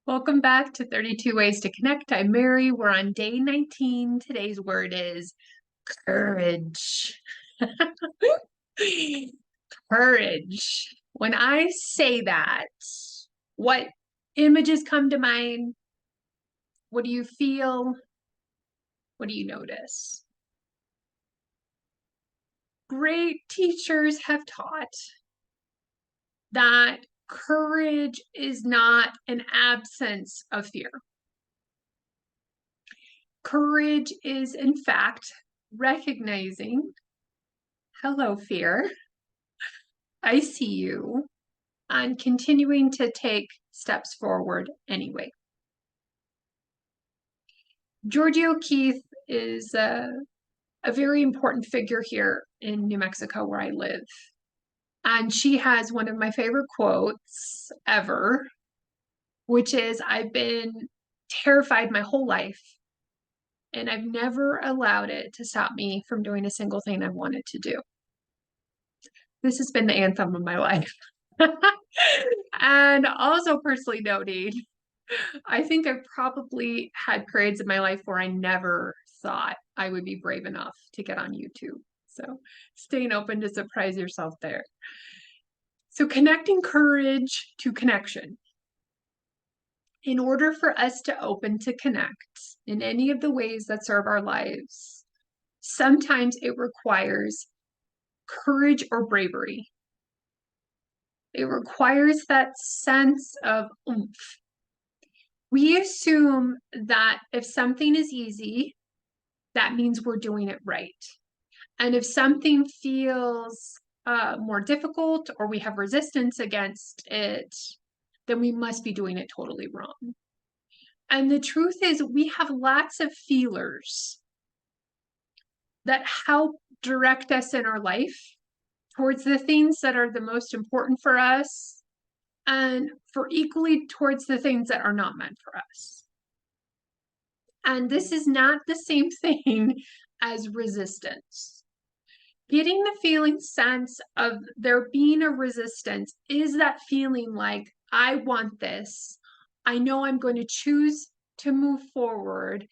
Welcome back to 32 Ways to Connect. I'm Mary. We're on day 19. Today's word is courage. Courage. When I say that, what images come to mind? What do you feel? What do you notice? Great teachers have taught that courage is not an absence of fear. Courage is, in fact, recognizing, hello, fear, I see you, and continuing to take steps forward anyway. Georgia O'Keeffe is a very important figure here in New Mexico where I live. And she has one of my favorite quotes ever, which is, I've been terrified my whole life, and I've never allowed it to stop me from doing a single thing I wanted to do. This has been the anthem of my life. And also personally noting, I think I've probably had periods in my life where I never thought I would be brave enough to get on YouTube. So staying open to surprise yourself there. So connecting courage to connection. In order for us to open to connect in any of the ways that serve our lives, sometimes it requires courage or bravery. It requires that sense of oomph. We assume that if something is easy, that means we're doing it right. And if something feels more difficult or we have resistance against it, then we must be doing it totally wrong. And the truth is, we have lots of feelers that help direct us in our life towards the things that are the most important for us and for equally towards the things that are not meant for us. And this is not the same thing as resistance. Getting the feeling sense of there being a resistance is that feeling like, I want this. I know I'm going to choose to move forward.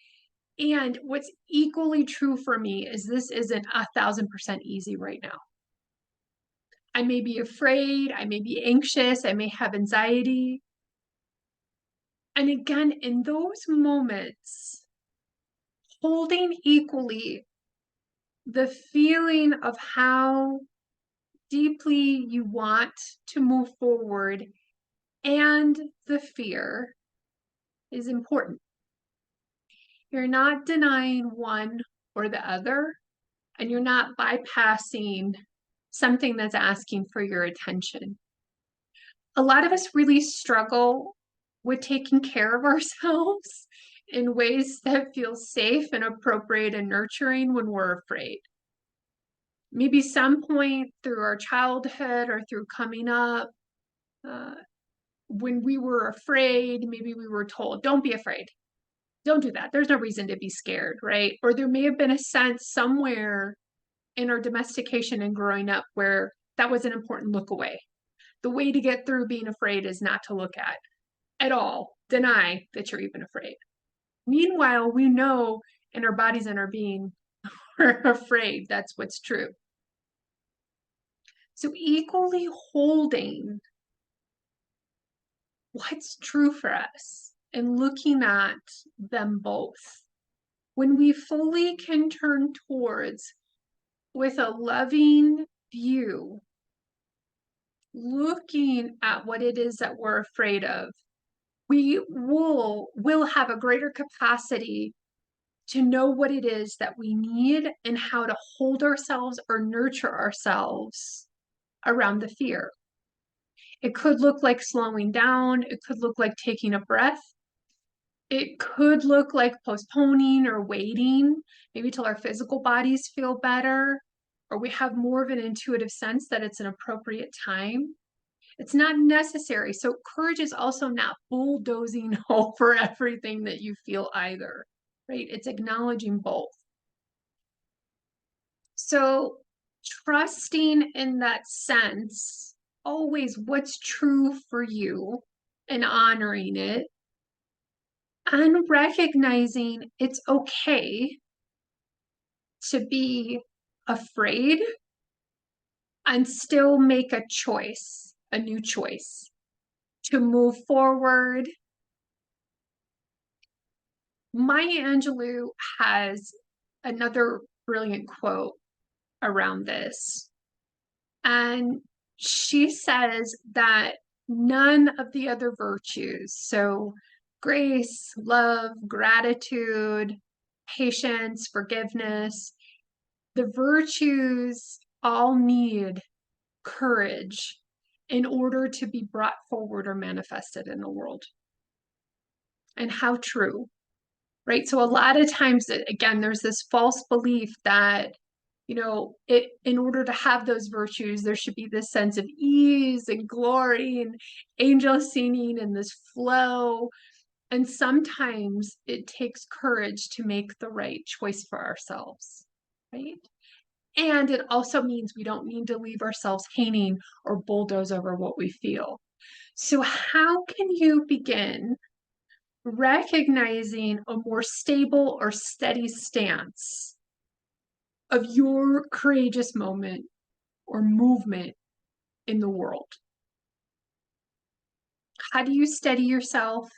And what's equally true for me is this isn't 1,000% easy right now. I may be afraid, I may be anxious, I may have anxiety. And again, in those moments, holding equally the feeling of how deeply you want to move forward and the fear is important. You're not denying one or the other, and you're not bypassing something that's asking for your attention. A lot of us really struggle with taking care of ourselves in ways that feel safe and appropriate and nurturing when we're afraid. Maybe some point through our childhood or through coming up, when we were afraid, maybe we were told, don't be afraid. Don't do that. There's no reason to be scared, right? Or there may have been a sense somewhere in our domestication and growing up where that was an important look away. The way to get through being afraid is not to look at all, deny that you're even afraid. Meanwhile, we know in our bodies and our being, we're afraid. That's what's true. So equally holding what's true for us and looking at them both. When we fully can turn towards with a loving view, looking at what it is that we're afraid of, we will have a greater capacity to know what it is that we need and how to hold ourselves or nurture ourselves around the fear. It could look like slowing down. It could look like taking a breath. It could look like postponing or waiting, maybe till our physical bodies feel better, or we have more of an intuitive sense that it's an appropriate time. It's not necessary. So courage is also not bulldozing over everything that you feel either, right? It's acknowledging both. So trusting in that sense, always what's true for you and honoring it, and recognizing it's okay to be afraid and still make a choice, a new choice to move forward. Maya Angelou has another brilliant quote around this. And she says that none of the other virtues, so grace, love, gratitude, patience, forgiveness, the virtues all need courage in order to be brought forward or manifested in the world. And how true, right? So a lot of times, again, there's this false belief that, in order to have those virtues, there should be this sense of ease and glory and angel singing and this flow. And sometimes it takes courage to make the right choice for ourselves, right? And it also means we don't need to leave ourselves hanging or bulldoze over what we feel. So, how can you begin recognizing a more stable or steady stance of your courageous moment or movement in the world? How do you steady yourself?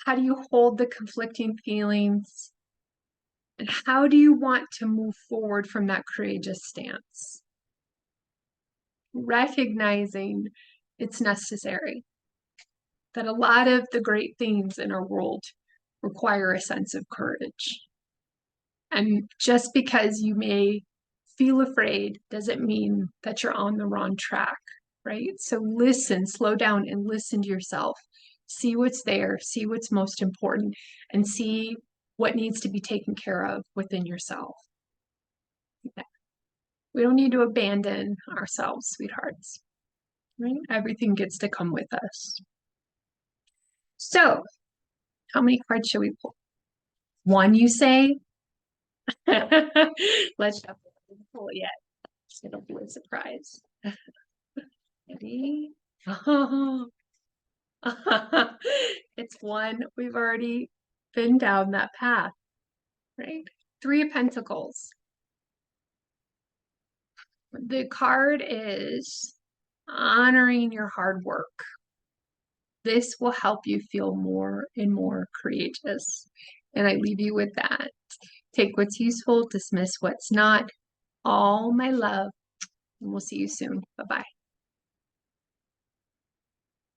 How do you hold the conflicting feelings? And how do you want to move forward from that courageous stance? Recognizing it's necessary, that a lot of the great things in our world require a sense of courage. And just because you may feel afraid doesn't mean that you're on the wrong track, right? So listen, slow down and listen to yourself. See what's there, see what's most important, and see what needs to be taken care of within yourself. Okay. We don't need to abandon ourselves, sweethearts, right? Everything gets to come with us. So, how many cards should we pull? One, you say? Let's shuffle. Pull it yet. It'll be a surprise. Ready? Oh. It's one we've already been down that path, right? Three of Pentacles. The card is honoring your hard work. This will help you feel more and more courageous. And I leave you with that. Take what's useful, dismiss what's not. All my love. And we'll see you soon. Bye-bye.